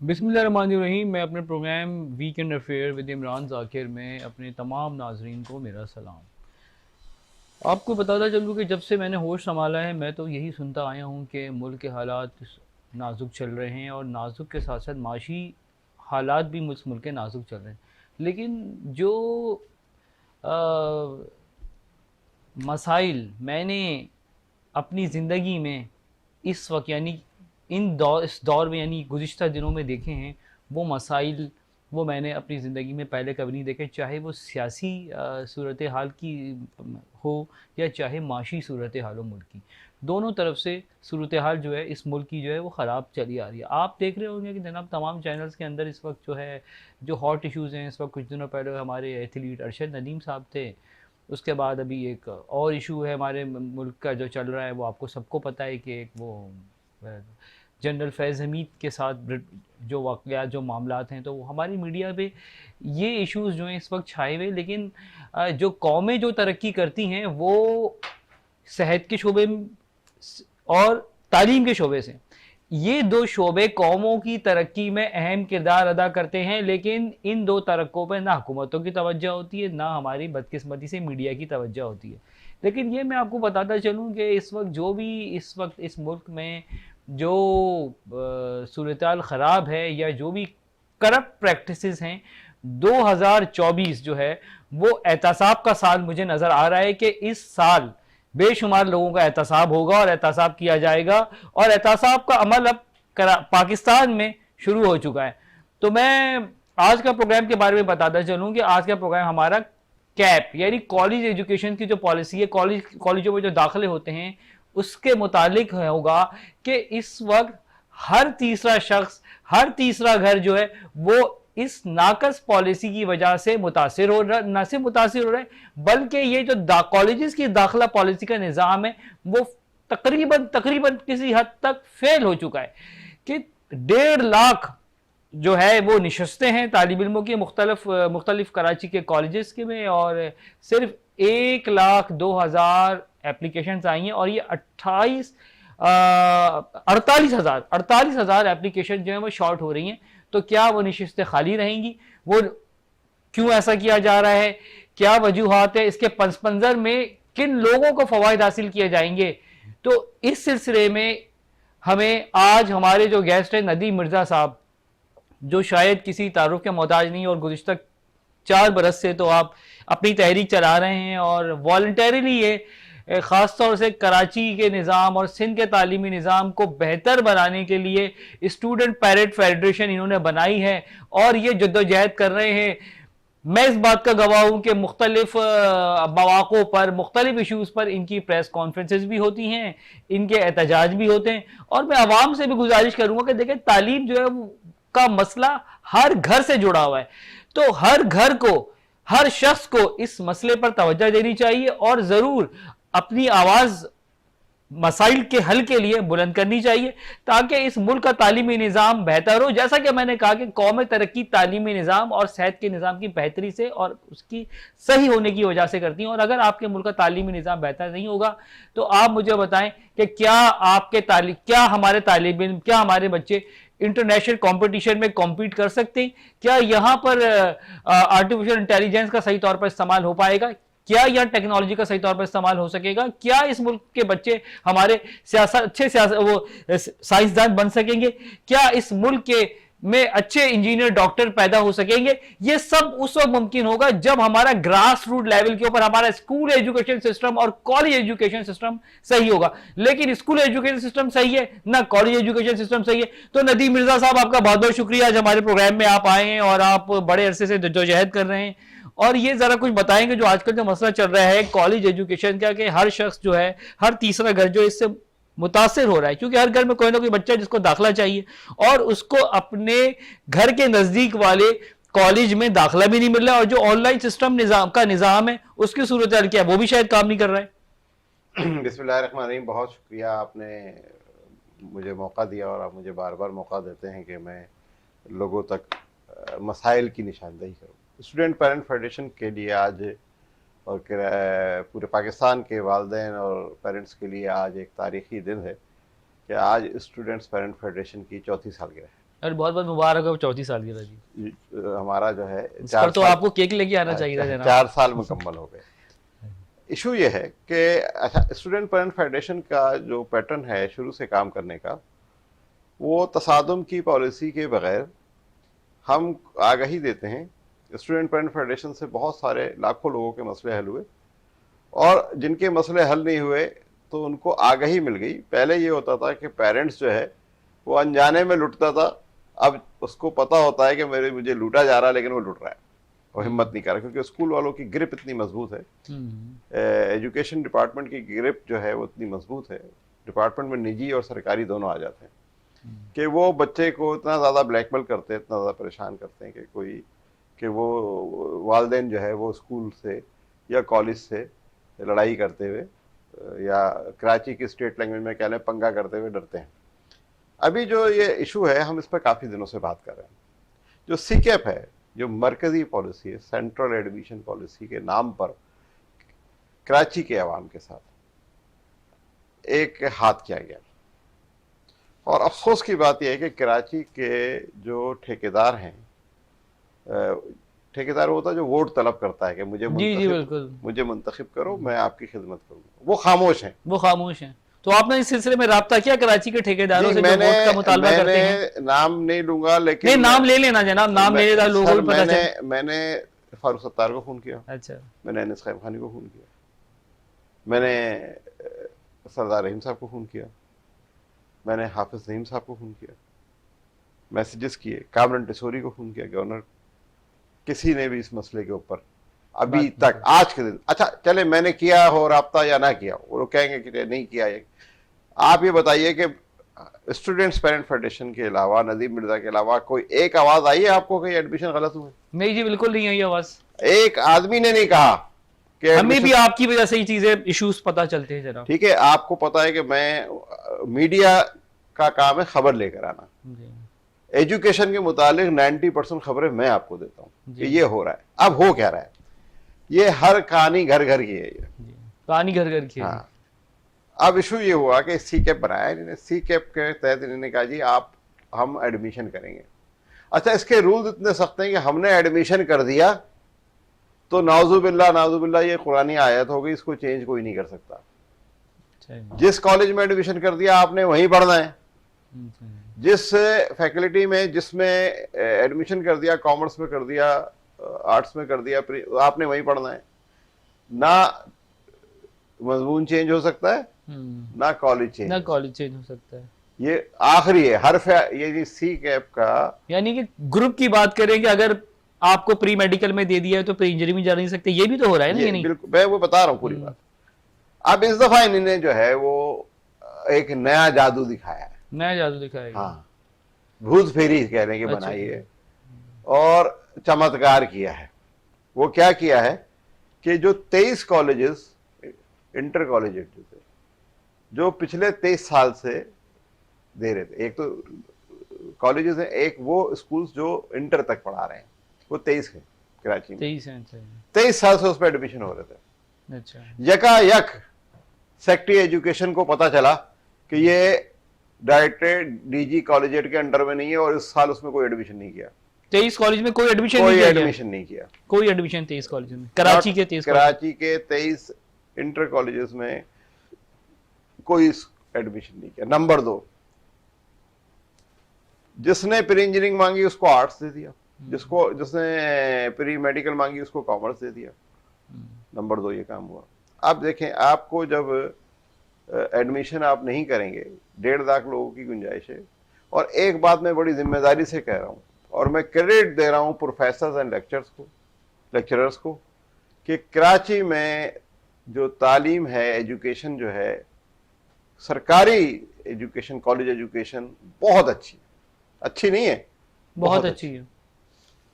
बिस्मिल्लाहिर्रहमानिर्रहीम। मैं अपने programme weekend affair with Imran Zakir में अपने तमाम नाजरीन को मेरा सलाम। आपको बताता चलूँ कि जब से मैंने होश संभाला है मैं तो यही सुनता आया हूँ कि मुल्क के हालात नाजुक चल रहे हैं और नाजुक के साथ साथ माशी हालात भी मुझ मुल्क के नाजुक चल रहे हैं। लेकिन जो आ, मसाइल मैंने अपनी ज़िंदगी में इस वक्त यानी इस दौर में यानी गुज़िश्ता दिनों में देखे हैं, वो मसाइल वो मैंने अपनी ज़िंदगी में पहले कभी नहीं देखे, चाहे वो सियासी सूरत हाल की हो या चाहे माशी सूरत हाल हो मुल्क की। दोनों तरफ से सूरत हाल जो है इस मुल्क की जो है वो ख़राब चली आ रही है। आप देख रहे होंगे कि जनाब तमाम चैनल्स के अंदर इस वक्त जो है जो हॉट इश्यूज़ हैं इस वक्त, कुछ दिनों पहले हमारे एथलीट अरशद नदीम साहब थे, उसके बाद अभी एक और इशू है हमारे मुल्क का जो चल रहा है, वो आपको सबको पता है कि एक वो जनरल फैज़ हमीद के साथ जो वाक़यात जो मामलात हैं, तो वो हमारी मीडिया पे ये इश्यूज़ जो हैं इस वक्त छाए हुए। लेकिन जो कौमें जो तरक्की करती हैं वो सेहत के शोबे और तालीम के शोबे से, ये दो शोबे कौमों की तरक्की में अहम किरदार अदा करते हैं। लेकिन इन दो तरक्कों पर ना हुकूमतों की तवज्जो होती है, ना हमारी बदकिस्मती से मीडिया की तवज्जो होती है। लेकिन ये मैं आपको बताता चलूँ कि इस वक्त जो भी इस वक्त इस मुल्क में जो सूरत हाल ख़राब है या जो भी करप्ट प्रैक्टिसेस हैं, 2024 जो है वो एहतसाब का साल मुझे नज़र आ रहा है कि इस साल बेशुमार लोगों का एहतसाब होगा और एहतसाब किया जाएगा, और एहतसाब का अमल अब पाकिस्तान में शुरू हो चुका है। तो मैं आज का प्रोग्राम के बारे में बताता चलूँ कि आज का प्रोग्राम हमारा कैप यानी कॉलेज एजुकेशन की जो पॉलिसी है, कॉलेजों में जो दाखिले होते हैं उसके मुतालिक होगा कि इस वक्त हर तीसरा शख्स, हर तीसरा घर जो है वो इस नाकस पॉलिसी की वजह से मुतासिर हो रहा, न सिर्फ मुतासिर हो रहा है बल्कि ये जो कॉलेजेस की दाखिला पॉलिसी का निज़ाम है वो तकरीबन तकरीबन किसी हद तक फेल हो चुका है कि 1.5 लाख जो है वो नशस्तें हैं तालिब इल्मों की मुख्तलिफ कराची के कॉलेजेस के में, और सिर्फ 1,02,000 एप्लीकेशंस आई हैं और ये 48,000 एप्लीकेशन जो है वो शॉर्ट हो रही हैं। तो क्या वो नशिस्तें खाली रहेंगी? वो क्यों ऐसा किया जा रहा है? क्या वजूहात है? इसके पस मंजर में किन लोगों को फवायद हासिल किए जाएंगे? तो इस सिलसिले में हमें आज हमारे जो गेस्ट हैं नदीम मिर्ज़ा साहब, जो शायद किसी तारुफ के मोहताज नहीं, और गुज़िश्ता 4 बरस से तो आप अपनी तहरीक चला रहे हैं और वॉलंटरीली ये ख़ास तौर से कराची के निज़ाम और सिंध के तालीमी निज़ाम को बेहतर बनाने के लिए स्टूडेंट पैरेड फेडरेशन इन्होंने बनाई है और ये जद्दोजहद कर रहे हैं। मैं इस बात का गवाह हूँ कि मुख्तलिफ मौक़ों पर मुख्तलिफ इशूज़ पर इनकी प्रेस कॉन्फ्रेंसेज भी होती हैं, इनके एहतजाज भी होते हैं, और मैं आवाम से भी गुजारिश करूँगा कि देखें तालीम जो है का मसला हर घर से जुड़ा हुआ है, तो हर घर को, हर शख्स को इस मसले पर तवज्जो देनी चाहिए और ज़रूर अपनी आवाज़ मसाइल के हल के लिए बुलंद करनी चाहिए ताकि इस मुल्क का तालीमी निज़ाम बेहतर हो। जैसा कि मैंने कहा कि कौम तरक्की तालीमी निज़ाम और सेहत के निज़ाम की बेहतरी से और उसकी सही होने की वजह से करती हैं, और अगर आपके मुल्क का तालीमी निज़ाम बेहतर नहीं होगा तो आप मुझे बताएं कि क्या हमारे तालिब इल्म, क्या हमारे बच्चे इंटरनेशनल कंपटीशन में कॉम्पीट कर सकते हैं? क्या यहाँ पर आर्टिफिशियल इंटेलिजेंस का सही तौर पर इस्तेमाल हो पाएगा? क्या यह टेक्नोलॉजी का सही तौर पर इस्तेमाल हो सकेगा? क्या इस मुल्क के बच्चे हमारे अच्छे साइंसदान बन सकेंगे? क्या इस मुल्क के में अच्छे इंजीनियर डॉक्टर पैदा हो सकेंगे? ये सब उस वक्त मुमकिन होगा जब हमारा ग्रास रूट लेवल के ऊपर हमारा स्कूल एजुकेशन सिस्टम और कॉलेज एजुकेशन सिस्टम सही होगा। लेकिन स्कूल एजुकेशन सिस्टम सही है ना, कॉलेज एजुकेशन सिस्टम सही है। तो नदीम मिर्जा साहब, आपका बहुत बहुत शुक्रिया, आज हमारे प्रोग्राम में आप आए हैं और आप बड़े अरसे से जद्दोजहद कर रहे हैं, और ये जरा कुछ बताएंगे जो आजकल जो मसला चल रहा है कॉलेज एजुकेशन का, कि हर शख्स जो है, हर तीसरा घर जो इससे मुतासिर हो रहा है, क्योंकि हर घर में कोई ना कोई बच्चा जिसको दाखिला चाहिए और उसको अपने घर के नजदीक वाले कॉलेज में दाखिला भी नहीं मिल रहा है, और जो ऑनलाइन सिस्टम निजाम है उसकी सूरत हाल क्या है वो भी शायद काम नहीं कर रहा है। बिस्मिल्लाहिर्रहमानिर्रहीम। बहुत शुक्रिया, आपने मुझे मौका दिया और आप मुझे बार बार मौका देते हैं कि मैं लोगों तक मसाइल की निशानदेही करूँ। स्टूडेंट पेरेंट फेडरेशन के लिए आज और पूरे पाकिस्तान के वालिदैन और पेरेंट्स के लिए आज एक तारीख़ी दिन है कि आज स्टूडेंट्स पेरेंट फेडरेशन की 4थी सालगिरह है। और बहुत बहुत मुबारक हो 34 साल की जी। हमारा जो है इस पर तो आपको केक लेके आना चाहिए था जनाब। 4 साल मुकम्मल हो गए। इशू ये है कि अच्छा, स्टूडेंट पेरेंट फेडरेशन का जो पैटर्न है शुरू से काम करने का, वो तसादुम की पॉलिसी के बगैर हम आगाही देते हैं। स्टूडेंट पेरेंट फेडरेशन से बहुत सारे लाखों लोगों के मसले हल हुए, और जिनके मसले हल नहीं हुए तो उनको आगाही मिल गई। पहले ये होता था कि पेरेंट्स जो है वो अनजाने में लुटता था, अब उसको पता होता है कि मुझे लूटा जा रहा है, लेकिन वो लुट रहा है, वो हिम्मत नहीं कर रहा, क्योंकि स्कूल वालों की ग्रिप इतनी मजबूत है, एजुकेशन डिपार्टमेंट की ग्रिप जो है वो इतनी मजबूत है, डिपार्टमेंट में निजी और सरकारी दोनों आ जाते हैं, कि वो बच्चे को इतना ज़्यादा ब्लैकमेल करते हैं, इतना ज़्यादा परेशान करते हैं कि वो वालिदैन जो है वो स्कूल से या कॉलेज से लड़ाई करते हुए, या कराची की स्टेट लैंग्वेज में कह लें पंगा करते हुए डरते हैं। अभी जो ये इशू है, हम इस पर काफ़ी दिनों से बात कर रहे हैं। जो सीकेप है, जो मरकजी पॉलिसी है, सेंट्रल एडमिशन पॉलिसी के नाम पर कराची के अवाम के साथ एक हाथ किया गया, और अफसोस की बात यह है कि कराची के जो ठेकेदार हैं, ठेकेदार वो होता है जो वोट तलब करता है कि मुझे मुंतखब करो, मैं आपकी खिदमत करूंगा, वो खामोश हैं। तो आपने इस सिलसिले में राब्ता किया कराची के ठेकेदारों से, जो वोट का मुतालबा करते हैं? नाम नहीं लूंगा, लेकिन नहीं, नाम ले लेना जनाब, नाम ले लेना, लोगों को पता चले। मैंने फारूक सत्तार को फोन किया, अच्छा, मैंने अनिस खैम खानी को फोन किया, मैंने सरदार रहीम साहब को फोन किया, मैंने हाफिज नईम साहब को फोन किया, मैसेजेस किए, कामरान टिसोरी को फोन किया, गवर्नर, किसी ने भी इस मसले के ऊपर अभी तक आज के दिन, अच्छा चले मैंने किया हो राब्ता या ना किया, वो लोग कहेंगे कि नहीं किया है। आप ये बताइए कि स्टूडेंट्स पेरेंट फेडरेशन के अलावा, नदीम मिर्जा के अलावा, कोई एक आवाज आई है आपको कि एडमिशन गलत हुए? नहीं जी, बिल्कुल नहीं आई आवाज। एक आदमी ने नहीं कहा कि हमें भी आपकी वजह से ही चीजें, इश्यूज पता चलते हैं जनाब। ठीक है, आपको पता है कि मैं मीडिया का काम है खबर लेकर आना, एजुकेशन के मुतालिक 90% खबरें मैं आपको देता हूँ कि ये हो रहा है। अब हो क्या रहा है, ये हर कहानी घर घर की है, ये कहानी घर घर की है। हाँ। अब इशू ये हुआ कि सी कैप बनाया इन्होंने, सी कैप के तहत इन्होंने कहा जी हम एडमिशन करेंगे। अच्छा, इसके रूल्स इतने सख्त हैं कि हमने एडमिशन कर दिया तो नाउजुबिल्ला ये कुरानी आयत हो गई, इसको चेंज कोई नहीं कर सकता। जिस कॉलेज में एडमिशन कर दिया आपने वहीं पढ़ना है, जिस फैकल्टी में जिसमें एडमिशन कर दिया, कॉमर्स में कर दिया, आर्ट्स में कर दिया, आपने वहीं पढ़ना है। ना मजमून चेंज हो सकता है, ना कॉलेज चेंज हो सकता है। ये आखिरी है ये सी कैप का, यानी कि ग्रुप की बात करें कि अगर आपको प्री मेडिकल में दे दिया है तो प्री इंजरी में जा नहीं सकते, ये भी तो हो रहा है ना? नहीं, बिल्कुल, मैं वो बता रहा हूँ पूरी बात। अब इस दफा इन्होंने जो है वो एक नया जादू दिखाया है, हाँ, भूत फेरी कहने की बनाई है और चमत्कार किया है। वो क्या किया है कि जो 23 कॉलेजेस, इंटर कॉलेजेस जो पिछले 23 साल से दे रहे थे, एक तो कॉलेजेस है, एक वो स्कूल्स जो इंटर तक पढ़ा रहे हैं, वो 23 है कराची में, 23 साल से उस पर एडमिशन हो रहे थे। अच्छा, यकायक सेक्रेटरी एजुकेशन को पता चला कि ये डायरेक्टर डीजी कॉलेजिएट के अंडर में नहीं है, और इस साल उसमें कोई एडमिशन नहीं किया। 23 कॉलेज में कोई एडमिशन नहीं किया। कोई एडमिशन 23 कॉलेज में, कराची के 23 इंटर कॉलेजेस में कोई एडमिशन नहीं किया। नंबर 2, जिसने प्री इंजीनियरिंग मांगी उसको आर्ट्स दे दिया, जिसने प्री मेडिकल मांगी उसको कॉमर्स दे दिया। नंबर 2 ये काम हुआ। अब देखें, आपको जब एडमिशन आप नहीं करेंगे, 1.5 लाख लोगों की गुंजाइश है। और एक बात मैं बड़ी जिम्मेदारी से कह रहा हूं, और मैं क्रेडिट दे रहा हूं प्रोफेसर्स एंड लेक्चरर्स को, कि कराची में जो तालीम है, एजुकेशन जो है, सरकारी एजुकेशन, कॉलेज एजुकेशन बहुत अच्छी नहीं है, बहुत अच्छी है।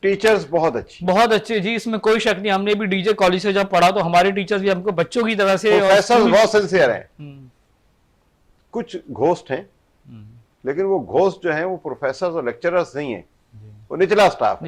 टीचर्स बहुत अच्छे जी, इसमें कोई शक नहीं। हमने भी डीजे कॉलेज से जब पढ़ा तो हमारे टीचर्स भी हमको बच्चों की तरह से, प्रोफेसर बहुत सिंसियर हैं। कुछ घोस्ट हैं, लेकिन वो घोस्ट जो हैं वो प्रोफेसर और लेक्चरर्स नहीं है, वो निचला स्टाफ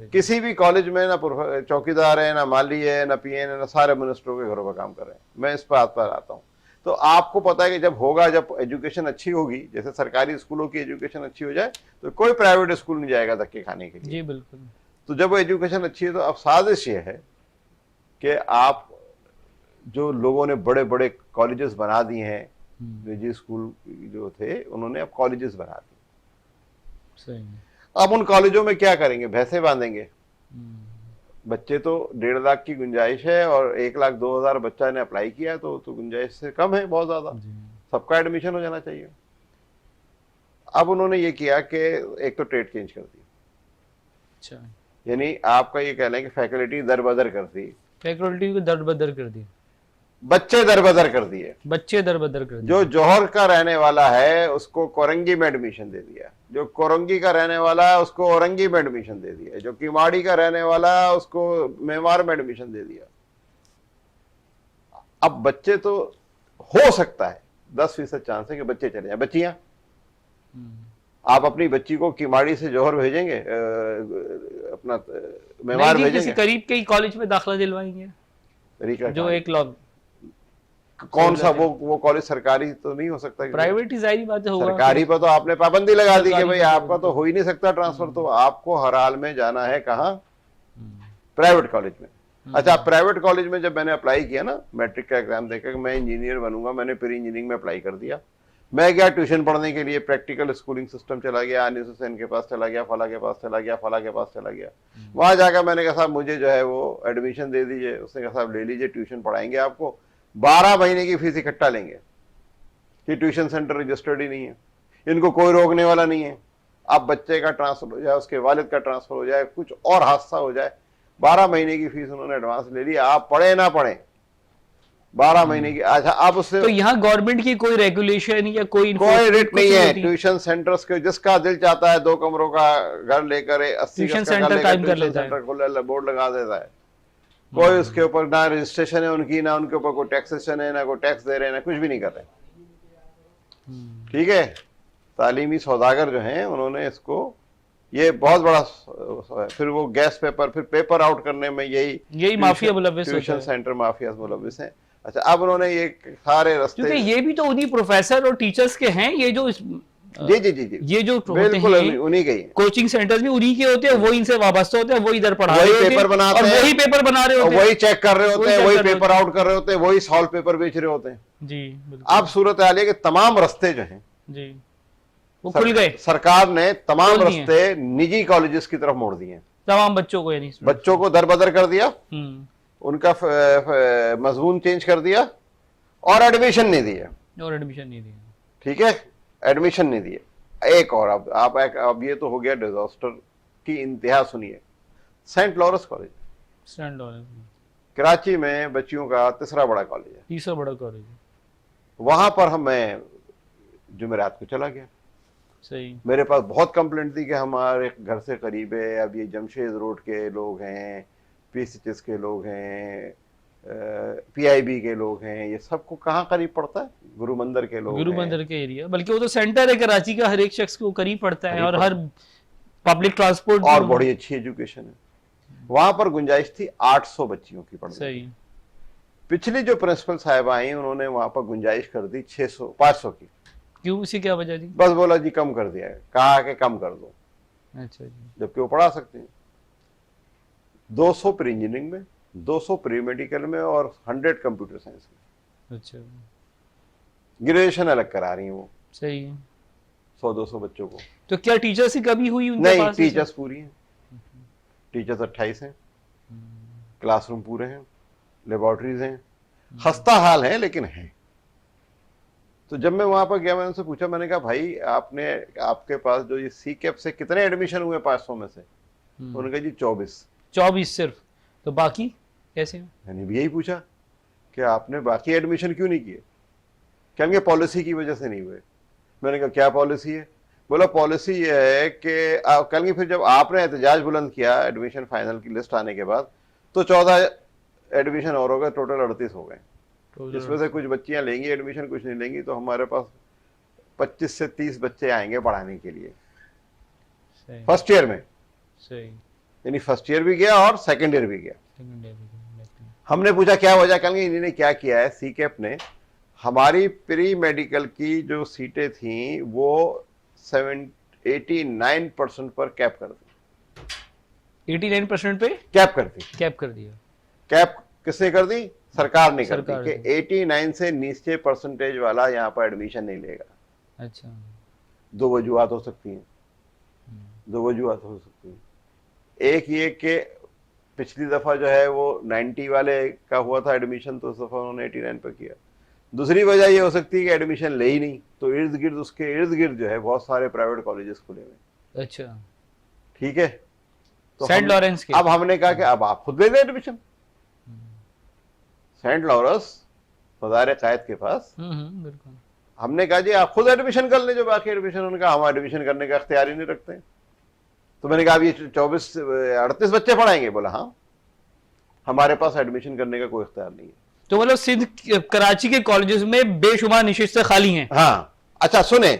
है। किसी भी कॉलेज में ना चौकीदार है, ना माली है, ना पीएन है, ना सारे मिनिस्टरों के घरों पर काम कर रहे हैं। मैं इस बात पर आता हूँ। तो आपको पता है कि जब होगा, जब एजुकेशन अच्छी होगी, जैसे सरकारी स्कूलों की एजुकेशन अच्छी हो जाए तो कोई प्राइवेट स्कूल नहीं जाएगा धक्के खाने के लिए। जी बिल्कुल। तो जब वो एजुकेशन अच्छी है तो अब साजिश ये है कि आप जो लोगों ने बड़े बड़े कॉलेजेस बना दिए हैं, निजी स्कूल जो थे उन्होंने अब कॉलेजेस बना दिए। सही। अब उन कॉलेजों में क्या करेंगे? भैंसे बांधेंगे। बच्चे तो 1.5 लाख की गुंजाइश है और 1,02,000 बच्चा ने अप्लाई किया है, तो गुंजाइश से कम है बहुत ज्यादा। सबका एडमिशन हो जाना चाहिए। अब उन्होंने ये किया कि एक तो ट्रेड चेंज कर दी। अच्छा। यानी आपका ये कहना है कि फैकल्टी दर बदर कर दी, फैकल्टी को दर बदर कर दी, बच्चे दर बदर कर दिए। बच्चे दर बदर कर दिए। जो जौहर का रहने वाला है उसको कोरंगी में एडमिशन दे दिया, जो कोरंगी का रहने वाला है उसको औरंगी में एडमिशन दे दिया, जो किमाड़ी का रहने वाला है उसको मेवाड़ में एडमिशन दे दिया। अब बच्चे तो हो सकता है 10% चांस है कि बच्चे चले जाए। बच्चियां, आप अपनी बच्ची को किमाड़ी से जौहर भेजेंगे, अपना मेवाड़ भेजेंगे? किसी करीब के कॉलेज में दाखिला दिलवाएंगे जो एक लॉ। कौन सा वो कॉलेज? सरकारी तो नहीं हो सकता, प्राइवेट ही जाहिर बात होगा। सरकारी पर तो आपने पाबंदी लगा दी कि भाई आपका तो हो ही नहीं सकता ट्रांसफर, तो आपको हर हाल में जाना है कहाँ? प्राइवेट कॉलेज में। अच्छा, प्राइवेट कॉलेज में जब मैंने अप्लाई किया ना, मैट्रिक का एग्जाम देकर मैं इंजीनियर बनूंगा, मैंने प्री इंजीनियरिंग में अप्लाई कर दिया। मैं गया ट्यूशन पढ़ने के लिए, प्रैक्टिकल स्कूलिंग सिस्टम चला गया, अनिस हुसैन के पास चला गया, फला के पास चला गया, फला के पास चला गया। वहां जाकर मैंने कहा साहब मुझे जो है वो एडमिशन दे दीजिए। उसने कहा साहब ले लीजिए, ट्यूशन पढ़ाएंगे आपको, 12 महीने की फीस इकट्ठा लेंगे। कि ट्यूशन सेंटर रजिस्टर्ड ही नहीं है, इनको कोई रोकने वाला नहीं है। अब बच्चे का ट्रांसफर हो जाए, उसके वालिद का ट्रांसफर हो जाए, कुछ और हादसा हो जाए, 12 महीने की फीस उन्होंने एडवांस ले ली। आप पढ़े ना पढ़े 12 महीने की। अच्छा, अब उससे तो यहाँ गवर्नमेंट की कोई रेगुलेशन या कोई रेट नहीं है। ट्यूशन सेंटर्स के जिसका दिल चाहता है 2 कमरों का घर लेकर 80 ट्यूशन सेंटर कायम कर लेता है, बोर्ड लगा देता है। कोई उसके ऊपर ना रजिस्ट्रेशन है उनकी, ना उनके ऊपर कोई टैक्सेशन है, ना कोई टैक्स दे रहे हैं, ना कुछ भी नहीं कर रहे। ठीक है, तालीमी सौदागर जो हैं उन्होंने इसको, ये बहुत बड़ा, फिर वो गैस पेपर, फिर पेपर आउट करने में यही माफिया मुलव्विस, ट्यूशन सेंटर माफिया मुलव्विस हैं। अच्छा, अब उन्होंने ये सारे रास्ते, क्योंकि ये भी तो उन्हीं प्रोफेसर और टीचर्स के हैं, ये जो जी जी जी जी ये जो बिल्कुल उन्हीं के ही, कोचिंग सेंटर्स भी उन्हीं के होते हैं, वो इनसे वाबस्ते होते हैं, वो इधर पढ़ा वही रहे होते पेपर बनाते हैं, वही पेपर बना रहे होते हैं, वही चेक कर रहे होते हैं, वही पेपर आउट कर रहे होते हैं, वही सॉल्व पेपर बेच रहे होते हैं। जी अब सूरत हाल है कि तमाम रास्ते जो हैं जी वो खुल गए। सरकार ने तमाम रास्ते निजी कॉलेजेस की तरफ मोड़ दिए, तमाम बच्चों को, यानी बच्चों को दरबदर कर दिया, उनका मजमून चेंज कर दिया और एडमिशन नहीं दिया। ठीक है, एडमिशन नहीं दिए। एक और अब ये तो हो गया डिजास्टर की इंतहा। सुनिए, सेंट लॉरेंस कॉलेज कराची में बच्चियों का तीसरा बड़ा कॉलेज है, वहां पर मैं जुमेरात को चला गया। सही। मेरे पास बहुत कंप्लेंट थी कि हमारे घर से करीब है, अब ये जमशेद रोड के लोग हैं, PCHS के लोग हैं, PIB के लोग हैं, ये सबको कहाँ करीब पड़ता है? गुरु मंदिर के लोग, गुरु मंदिर के एरिया, बल्कि वो तो सेंटर है कराची का, हर एक शख्स को करीब पड़ता है, और हर पब्लिक ट्रांसपोर्ट, और बड़ी अच्छी एजुकेशन है। वहां पर गुंजाइश थी 800 बच्चियों की पढ़ने। सही। पिछली जो प्रिंसिपल साहिबा आई उन्होंने वहां पर गुंजाइश कर दी 500 की। क्यों, उसी क्या वजह थी? बस बोला जी कम कर दिया है, कहा कि कम कर दो। अच्छा जी। जबकि वो पढ़ा सकते हैं। 200 प्री इंजीनियरिंग में, 200 प्री मेडिकल में और 100 कंप्यूटर साइंस में। अच्छा। ग्रेजुएशन अलग करा रही हैं वो। सही है। 100-200 बच्चों को। तो क्या टीचर्स की कमी हुई उनके नहीं, पास? टीचर्स पूरी हैं, टीचर्स 28 हैं, क्लासरूम पूरे हैं, लेबोरेटरीज हैं, खस्ता हाल है लेकिन है। तो जब मैं वहां पर गया, मैंने उनसे पूछा, मैंने कहा भाई आपके पास जो ये CCAP से कितने एडमिशन हुए 500 में से? उन्होंने कहा जी 24 सिर्फ, तो बाकी कैसे? मैंने भी यही पूछा कि आपने बाकी एडमिशन क्यों नहीं किए? कहेंगे पॉलिसी की वजह से नहीं हुए। मैंने कहा क्या पॉलिसी है? बोला पॉलिसी ये है कि कहेंगे फिर जब आपने एहतजाज बुलंद किया एडमिशन फाइनल की लिस्ट आने के बाद, तो 14 एडमिशन और हो गए, टोटल 38 हो गए। जिसमें से कुछ बच्चियां लेंगी एडमिशन, कुछ नहीं लेंगी, तो हमारे पास 25 से 30 बच्चे आएंगे पढ़ाने के लिए फर्स्ट ईयर में। सही। यानी फर्स्ट ईयर भी गया और सेकंड ईयर भी गया। हमने पूछा क्या वजह? कहेंगे इन्होंने क्या किया है, CCAP ने हमारी प्री मेडिकल की जो सीटें थी वो 89% पर कैप कर दी। 89% पे कैप कर दी। कैप कर दिया। कैप किसने कर दी? सरकार ने कर सरकार दी कि 89 से नीचे परसेंटेज वाला यहाँ पर एडमिशन नहीं लेगा। अच्छा, दो वजूहत हो सकती हैं, दो वजूहत हो सकती हैं। एक ये कि पिछली दफा जो है वो 90 वाले का हुआ था एडमिशन, तो उस दफा उन्होंने 89 पर किया। दूसरी वजह ये हो सकती है कि एडमिशन ले ही नहीं, तो इर्द गिर्द उसके इर्द गिर्द जो है बहुत सारे प्राइवेट कॉलेजेस खुले हुए। अच्छा, ठीक है, तो सेंट लॉरेंस के। अब हमने कहा कि अब आप खुद ले लें एडमिशन। सेंट लॉरेंस बाजार कायद के पास, बिल्कुल। हमने कहा जी आप खुद एडमिशन कर लें जो बाकी एडमिशन। उन्होंने कहा हम एडमिशन करने का अख्तियार ही नहीं रखते हैं। तो मैंने कहा अब ये 38 बच्चे पढ़ाएंगे? बोला हाँ, हमारे पास एडमिशन करने का कोई अख्तियार नहीं है। तो मतलब सिंध कराची के कॉलेजेस में बेशुमार नशिस्तें खाली हैं। हाँ, अच्छा सुने,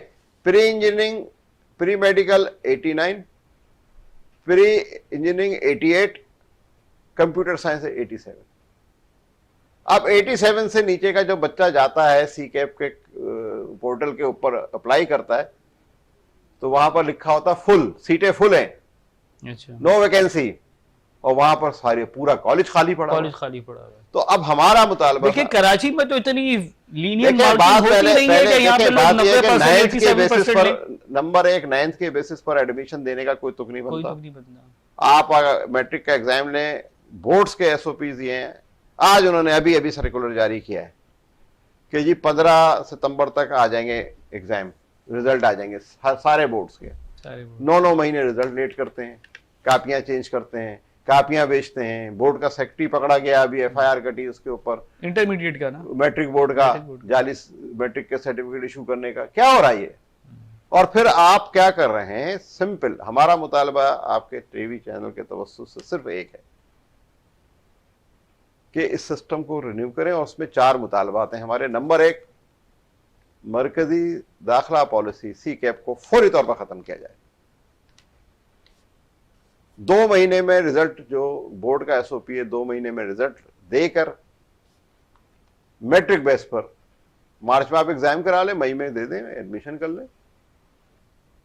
pre engineering pre medical 89, pre engineering 88, computer science 87। अब 87 से नीचे का जो बच्चा जाता है सी कैप के पोर्टल के ऊपर अप्लाई करता है, तो वहां पर लिखा होता फुल, सीटें फुल हैं, अच्छा, नो वैकेंसी, और वहां पर सारे पूरा कॉलेज खाली पड़ा कॉलेज खाली पड़ा है। तो अब हमारा मुतालबा, देखिए कराची में तो इतनी लीनियंट बात मार्किंग होती नहीं है कि यहाँ पे लोग बात यह है कि 90% नाइन्थ के बेसिस 87% पर, नंबर एक, नाइन्थ के बेसिस पर एडमिशन देने का कोई तुक नहीं कोई बनता। तो नहीं बदला। आप मैट्रिक का एग्जाम लें, बोर्ड्स के एसओपी दिए हैं। आज उन्होंने अभी अभी सर्कुलर जारी किया है कि जी 15 सितंबर तक आ जाएंगे एग्जाम, रिजल्ट आ जाएंगे सारे बोर्ड्स के। 9 महीने रिजल्ट लेट करते हैं, कापियां चेंज करते हैं, कापियां बेचते हैं। बोर्ड का सेक्रेटरी पकड़ा गया, अभी एफआईआर कटी उसके ऊपर, इंटरमीडिएट का ना, मैट्रिक बोर्ड का, जाली मैट्रिक के सर्टिफिकेट इशू करने का। क्या हो रहा है ये? और फिर आप क्या कर रहे हैं? सिंपल, हमारा मुतालबा आपके टीवी चैनल के तवज्जुह से सिर्फ एक है कि इस सिस्टम को रिन्यू करें, और उसमें 4 मुतालबात हैं हमारे। नंबर 1, मरकजी दाखिला पॉलिसी सी कैप को फौरी तौर पर खत्म किया जाए। 2 महीने में रिजल्ट, जो बोर्ड का एसओपी है, 2 महीने में रिजल्ट देकर मैट्रिक बेस पर मार्च में आप एग्जाम करा लें, मई में दे दें, एडमिशन कर लें।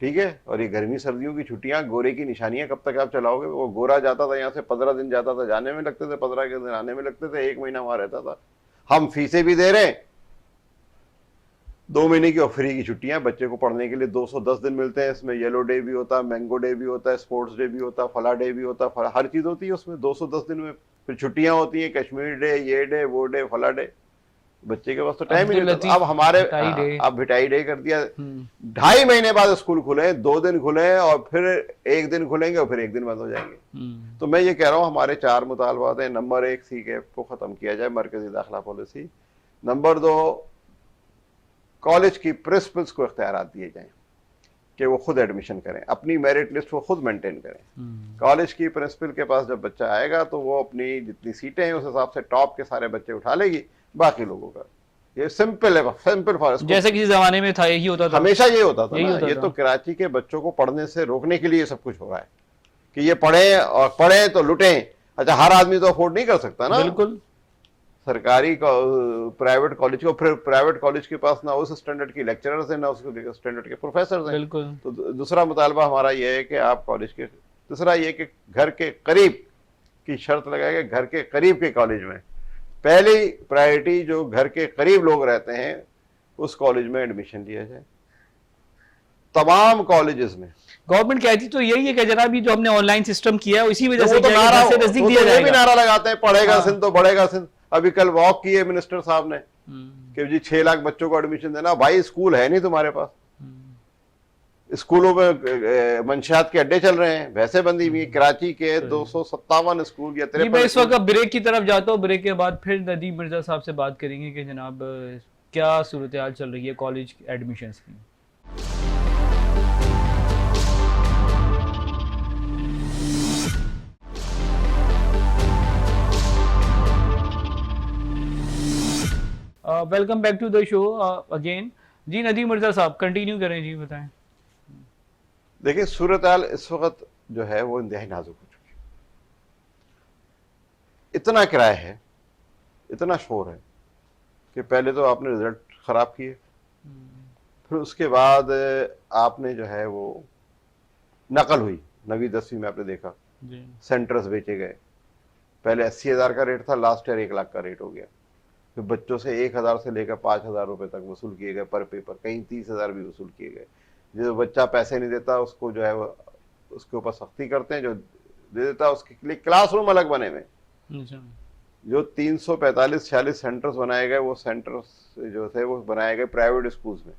ठीक है, और ये गर्मी सर्दियों की छुट्टियां, गोरे की निशानियां कब तक आप चलाओगे? वो गोरा जाता था यहाँ से 15 दिन जाता था, जाने में लगते थे, 15 के दिन आने में लगते थे, 1 महीना वहां रहता था। हम फीसें भी दे रहे हैं, 2 महीने की और फ्री की छुट्टियां बच्चे को पढ़ने के लिए 210 दिन मिलते हैं। इसमें येलो डे भी होता है, मैंगो डे भी होता है, स्पोर्ट्स डे भी होता है, फला डे भी होता है, हर चीज होती है उसमें। 210 दिन में फिर छुट्टियां होती हैं, कश्मीर डे, ये डे, वो डे, फला डे। बच्चे के पास तो टाइम ही नहीं होता। अब हमारे अब भिटाई डे कर दिया। 2.5 महीने बाद स्कूल खुले, 2 दिन खुले, और फिर 1 दिन खुलेंगे, और फिर 1 दिन बंद हो जाएंगे। तो मैं ये कह रहा हूं हमारे 4 मुतालबात हैं। नंबर 1, सी कैप को खत्म किया जाए, मरकजी दाखिला पॉलिसी। नंबर 2, कॉलेज की प्रिंसिपल्स को इख्तियारात दिए जाएं कि वो खुद एडमिशन करें, अपनी मेरिट लिस्ट वो खुद मेंटेन करें। कॉलेज की प्रिंसिपल के पास जब बच्चा आएगा तो वो अपनी जितनी सीटें हैं उस हिसाब से टॉप के सारे बच्चे उठा लेगी, बाकी लोगों का। ये सिंपल है, सिंपल फॉर, जैसे किसी जमाने में था, यही होता था, हमेशा ये होता था ना। ये था। तो कराची के बच्चों को पढ़ने से रोकने के लिए सब कुछ हो रहा है कि ये पढ़े, और पढ़े तो लुटें। अच्छा, हर आदमी तो अफोर्ड नहीं कर सकता ना, बिल्कुल। सरकारी प्राइवेट कॉलेज को, फिर प्राइवेट कॉलेज के पास ना उस स्टैंडर्ड की लेक्चरर्स हैं, ना उस स्टैंडर्ड के प्रोफेसर हैं। तो दूसरा मुतालबा हमारा ये है कि आप कॉलेज के, दूसरा ये कि घर के करीब की शर्त लगाएगा, घर के करीब के कॉलेज में पहली प्रायोरिटी जो घर के करीब लोग रहते हैं उस कॉलेज में एडमिशन लिया जाए। तमाम कॉलेजेस में गवर्नमेंट कहती तो यही है कि जनाब ये जो हमने ऑनलाइन सिस्टम किया है इसी वजह से तो नजदीक दिया जाएगा। भी नारा लगाते हैं, पढ़ेगा सिंध तो बढ़ेगा सिंध। अभी कल वॉक किए मिनिस्टर साहब ने कि जी 6 लाख बच्चों को एडमिशन देना। भाई स्कूल है नहीं तुम्हारे पास, स्कूलों में मंशियात के अड्डे चल रहे हैं, वैसे बंदी हुई। कराची के 257 स्कूल या 53। मैं इस वक्त ब्रेक की तरफ जाता हूँ, ब्रेक के बाद फिर नदीम मिर्जा साहब से बात करेंगे कि जनाब क्या सूरत हाल चल रही है कॉलेज एडमिशन्स की। Welcome back to the show again. जी नदीम मिर्जा साहब कंटिन्यू करें, जी बताएं। देखिए सूरत हाल इस वक्त जो है वो इंतहाई नाजुक हो चुकी है। इतना किराया है, इतना शोर है कि पहले तो आपने रिजल्ट ख़राब किए। फिर उसके बाद आपने जो है वो नकल हुई, 9वीं 10वीं में आपने देखा सेंटर्स बेचे गए। पहले 80,000 का रेट था, लास्ट ईयर 1 लाख का रेट हो गया। फिर बच्चों से 1,000 से लेकर 5,000 रुपए तक वसूल किए गए पर पेपर, कहीं 30,000 भी वसूल किए गए। जो बच्चा पैसे नहीं देता उसको जो है वो उसके ऊपर सख्ती करते हैं, जो दे देता उसके लिए क्लासरूम अलग बने हुए। जो 345-46 सेंटर्स बनाए गए, वो सेंटर्स जो थे वो बनाए गए प्राइवेट स्कूल्स में।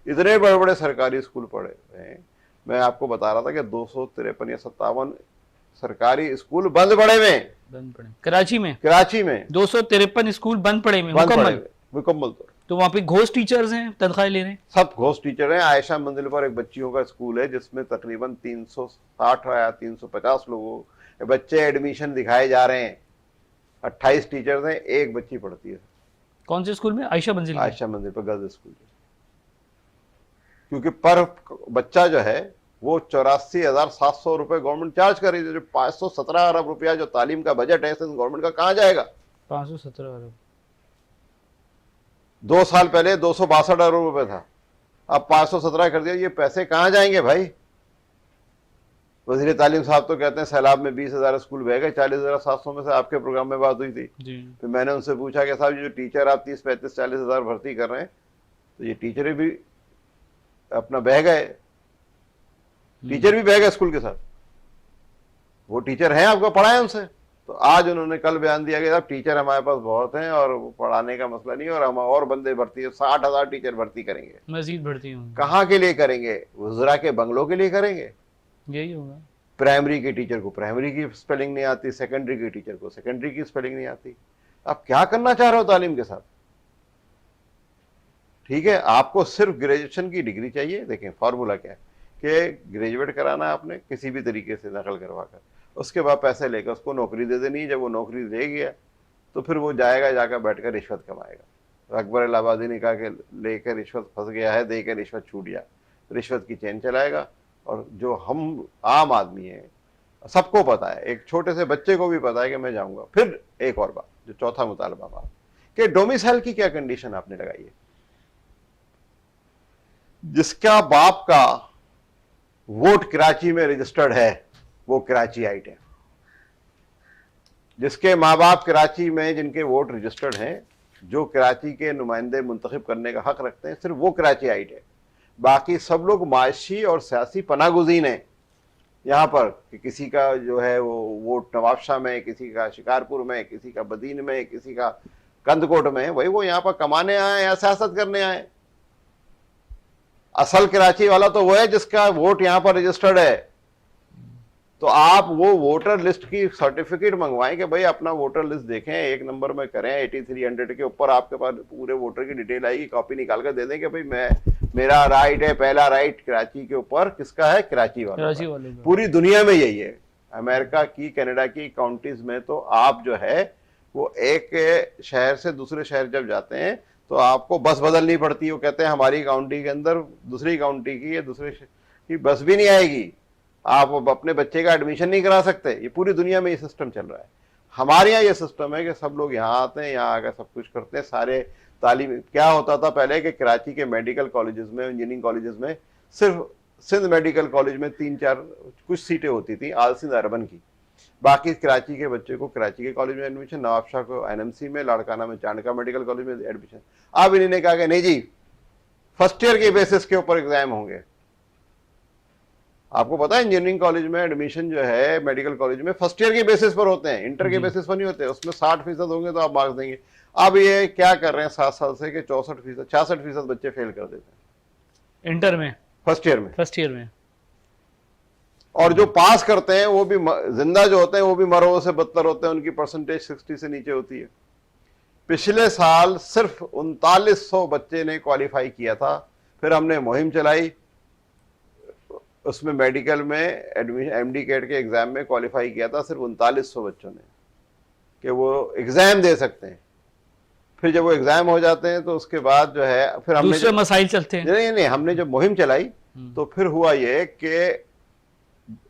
इतने बड़े बड़े सरकारी स्कूल पड़े हैं, मैं आपको बता रहा था कि 253 या 57 सरकारी स्कूल बंद पड़े हुए, बंद पड़े कराची में। 253 स्कूल बंद पड़े हुए मुकम्मल। तो वहाँ पे घोस्ट टीचर्स हैं, तनख्वाह ले रहे हैं, सब घोस्ट टीचर हैं। आयशा मंजिल पर एक बच्चियों का स्कूल है जिसमें तकरीबन 360 या 350 लोगों बच्चे एडमिशन दिखाए जा रहे हैं। 28 टीचर्स हैं, एक बच्ची पढ़ती है। कौन से स्कूल में? आयशा मंजिल पर गर्ल्स स्कूल। क्योंकि पर बच्चा जो है वो 84,700 रुपए गवर्नमेंट चार्ज कर रही है। जो 517 अरब रुपया जो तालीम का बजट है गवर्नमेंट का, कहाँ जाएगा? 517 अरब। 2 साल पहले 262 अरब रुपए था, अब 517 कर दिया। ये पैसे कहाँ जाएंगे भाई? वजीर तालीम साहब तो कहते हैं सैलाब में 20,000 स्कूल बह गए, 40,700 में से आपके प्रोग्राम में बात हुई थी। फिर मैंने उनसे पूछा कि साहब जो टीचर आप 30, 35, 40,000 भर्ती कर रहे हैं, तो ये टीचर भी अपना बह गए, टीचर भी बह गए स्कूल के साथ। वो टीचर हैं, आपको पढ़ाए उनसे। तो आज उन्होंने कल बयान दिया कि साहब टीचर हमारे पास बहुत हैं और पढ़ाने का मसला नहीं, और हम और बंदे भर्ती 60,000 टीचर भर्ती करेंगे। मजीद भर्ती होंगे। कहाँ के लिए करेंगे? वज़रा के बंगलों के लिए करेंगे। यही होगा। प्राइमरी के टीचर को प्राइमरी की स्पेलिंग नहीं आती, सेकेंडरी के टीचर को सेकेंडरी की स्पेलिंग नहीं आती। आप क्या करना चाह रहे हो तालीम के साथ? ठीक है, आपको सिर्फ ग्रेजुएशन की डिग्री चाहिए। देखें फॉर्मूला क्या है कि ग्रेजुएट कराना है आपने किसी भी तरीके से नकल करवा कर, उसके बाद पैसे लेकर उसको नौकरी दे देनी है। जब वो नौकरी ले गया तो फिर वो जाएगा, जाकर बैठकर रिश्वत कमाएगा। तो अकबर इलाहाबादी ने कहा कि लेकर रिश्वत फंस गया है, देकर रिश्वत छूट गया, रिश्वत की चेन चलाएगा। और जो हम आम आदमी है, सबको पता है, एक छोटे से बच्चे को भी पता है कि मैं जाऊंगा। फिर एक और बात, जो चौथा मुतालबा बात कि डोमिसाइल की क्या कंडीशन आपने लगाई है? जिसका बाप का वोट कराची में रजिस्टर्ड है वो कराचीआइट है। जिसके माँ बाप कराची में जिनके वोट रजिस्टर्ड हैं, जो कराची के नुमाइंदे मुंतखब करने का हक रखते हैं, सिर्फ वो कराचीआइट है। बाकी सब लोग माशी और सियासी पनागुज़ीन हैं यहाँ पर, कि किसी का जो है वो वोट नवाबशाह में, किसी का शिकारपुर में, किसी का बदीन में, किसी का कंदकोट में। वही वो यहाँ पर कमाने आए या सियासत करने आए। असल कराची वाला तो वो है जिसका वोट यहाँ पर रजिस्टर्ड है। तो आप वो वोटर लिस्ट की सर्टिफिकेट मंगवाएं कि भाई अपना वोटर लिस्ट देखें, 1 नंबर में करें, 8300 के ऊपर आपके पास पूरे वोटर की डिटेल आएगी, कॉपी निकाल कर दे दें कि भाई मेरा राइट है, पहला राइट कराची के ऊपर किसका है? कराची वाले। पूरी दुनिया में यही है। अमेरिका की, कनाडा की काउंटीज में तो आप जो है वो एक शहर से दूसरे शहर जब जाते हैं तो आपको बस बदलनी पड़ती है। वो कहते हैं हमारी काउंटी के अंदर दूसरी काउंटी की या दूसरे की बस भी नहीं आएगी, आप अपने बच्चे का एडमिशन नहीं करा सकते। ये पूरी दुनिया में ये सिस्टम चल रहा है। हमारे यहाँ ये सिस्टम है कि सब लोग यहाँ आते हैं, यहाँ आकर सब कुछ करते हैं। सारे तालीम क्या होता था पहले कि कराची के मेडिकल कॉलेजेस में, इंजीनियरिंग कॉलेजेस में सिर्फ सिंध मेडिकल कॉलेज में 3-4 कुछ सीटें होती थी आल सिंध अर्बन की। बाकी कराची के बच्चे को कराची के कॉलेज में एडमिशन, नवाबशाह को एनएमसी में, लाड़काना में चांडका मेडिकल कॉलेज में एडमिशन। अब इन्होंने कहा कि नहीं जी, फर्स्ट ईयर के बेसिस के ऊपर एग्जाम होंगे। आपको पता है इंजीनियरिंग कॉलेज में एडमिशन जो है मेडिकल कॉलेज में फर्स्ट ईयर के बेसिस पर होते हैं, इंटर के बेसिस पर नहीं होते। उसमें 60% होंगे तो आप मार्क्स देंगे। अब ये क्या कर रहे हैं 7 साल से कि 64%, 66% बच्चे फेल कर देते हैं इंटर में, फर्स्ट ईयर में। और जो पास करते हैं वो भी जिंदा जो होते हैं वो भी मरों से बदतर होते हैं, उनकी परसेंटेज 60 से नीचे होती है। पिछले साल सिर्फ 3900 बच्चे ने क्वालिफाई किया था। फिर हमने मुहिम चलाई, उसमें मेडिकल में एडमिशन एमडी कैट के एग्जाम में क्वालिफाई किया था सिर्फ 3900 बच्चों ने कि वो एग्जाम दे सकते हैं। फिर जब वो एग्जाम हो जाते हैं तो उसके बाद जो है फिर हमने दूसरे मसाइल चलते हैं। नहीं, हमने जब मुहिम चलाई तो फिर हुआ ये कि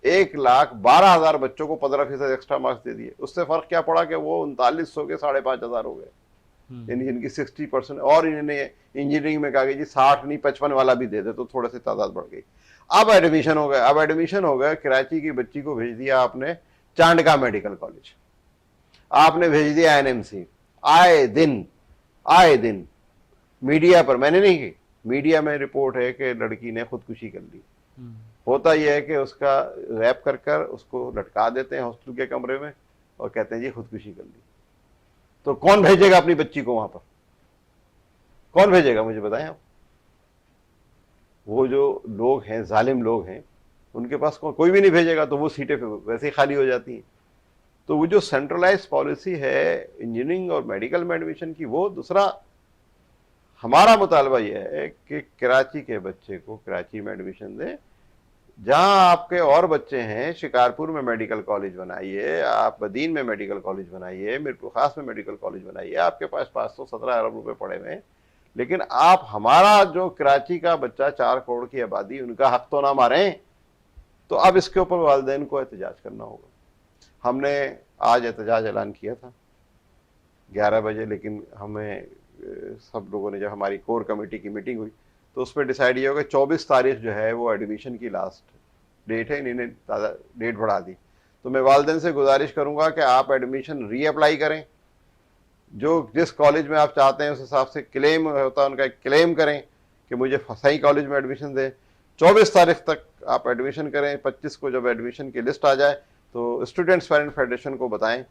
1,12,000 बच्चों को 15% एक्स्ट्रा मार्क्स दे दिए। उससे फर्क क्या पड़ा कि वो 3900 के 5,500 हो गए। यानी जिनकी 60% और इन्होंने इंजीनियरिंग में कहा कि जी 60 नहीं 55 वाला भी दे दे, तो थोड़ा सी तादाद बढ़ गई। अब एडमिशन हो गया, कराची की बच्ची को भेज दिया आपने चांडका मेडिकल कॉलेज, आपने भेज दिया एनएमसी। आए दिन मीडिया पर, मैंने नहीं की, मीडिया में रिपोर्ट है कि लड़की ने खुदकुशी कर ली। होता यह है कि उसका रैप कर कर उसको लटका देते हैं हॉस्टल के कमरे में और कहते हैं जी खुदकुशी कर ली। तो कौन भेजेगा अपनी बच्ची को वहां पर? कौन भेजेगा, मुझे बताएं आप। वो जो लोग हैं, जालिम लोग हैं, उनके पास कोई भी नहीं भेजेगा, तो वो सीटें वैसे ही खाली हो जाती हैं। तो वो जो सेंट्रलाइज पॉलिसी है इंजीनियरिंग और मेडिकल में एडमिशन की, वो दूसरा हमारा मुतालबा यह है कि कराची के बच्चे को कराची में एडमिशन दें। जहां आपके और बच्चे हैं, शिकारपुर में मेडिकल कॉलेज बनाइए, आप बदीन में मेडिकल कॉलेज बनाइए, मीरपुर खास में मेडिकल कॉलेज बनाइए, आपके पास 517 अरब रुपए पड़े हुए हैं। लेकिन आप हमारा जो कराची का बच्चा 4 करोड़ की आबादी, उनका हक तो ना मारें। तो अब इसके ऊपर वालिदैन को एहतजाज करना होगा। हमने आज एहतजाज ऐलान किया था 11 बजे, लेकिन हमें सब लोगों ने, जब हमारी कोर कमेटी की मीटिंग हुई तो उस पर डिसाइड ये होगा 24 तारीख जो है वो एडमिशन की लास्ट डेट है, इन्होंने डेट बढ़ा दी। तो मैं वालिदैन से गुजारिश करूंगा कि आप एडमिशन रीअप्लाई करें, जो जिस कॉलेज में आप चाहते हैं उस हिसाब से क्लेम होता है उनका क्लेम करें कि मुझे सही कॉलेज में एडमिशन दें। 24 तारीख तक आप एडमिशन करें। 25 को जब एडमिशन की लिस्ट आ जाए तो स्टूडेंट्स पेरेंट फेडरेशन को बताएं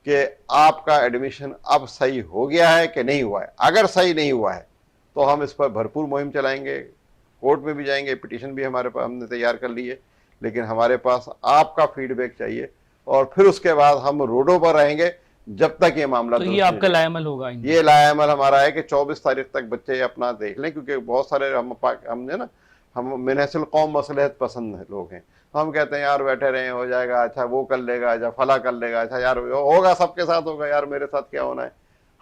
कि आपका एडमिशन अब सही हो गया है कि नहीं हुआ है। अगर सही नहीं हुआ है तो हम इस पर भरपूर मुहिम चलाएंगे, कोर्ट में भी जाएंगे, पिटीशन भी हमारे पास हमने तैयार कर ली है। लेकिन हमारे पास आपका फीडबैक चाहिए और फिर उसके बाद हम रोडों पर रहेंगे जब तक ये मामला। तो ये आपका लाएमल होगा? ये लाएमल हमारा है कि 24 तारीख तक बच्चे अपना देख लें, क्योंकि बहुत सारे हमने ना, हम मिनहसिल कौम मसलहत पसंद लोग हैं। हम कहते हैं यार बैठे रहे, हो जाएगा, अच्छा वो कर लेगा, अच्छा फला कर लेगा, अच्छा यार होगा, सबके साथ होगा, यार मेरे साथ क्या होना है।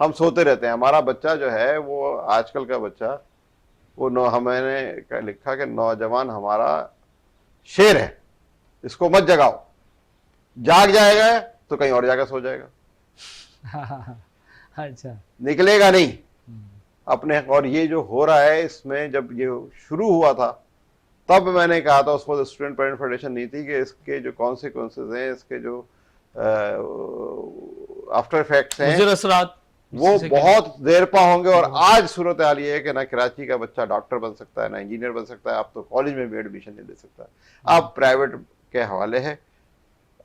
हम सोते रहते हैं। हमारा बच्चा जो है वो आजकल का बच्चा, वो हमने लिखा कि नौजवान हमारा शेर है, इसको मत जगाओ, जाग जाएगा तो कहीं और जाकर सो जाएगा। अच्छा, निकलेगा नहीं अपने। और ये जो हो रहा है इसमें, जब ये शुरू हुआ था तब मैंने कहा था, उसको स्टूडेंट पेरेंट फेडरेशन नहीं थी, कि इसके जो कॉन्सिक्वेंसेज हैं, इसके जो आफ्टर इफेक्ट्स हैं, वो बहुत देर पा होंगे। और आज सूरत हाल ये है कि ना कराची का बच्चा डॉक्टर बन सकता है, ना इंजीनियर बन सकता है, आप तो कॉलेज में भी एडमिशन नहीं ले सकता। आप प्राइवेट के हवाले है,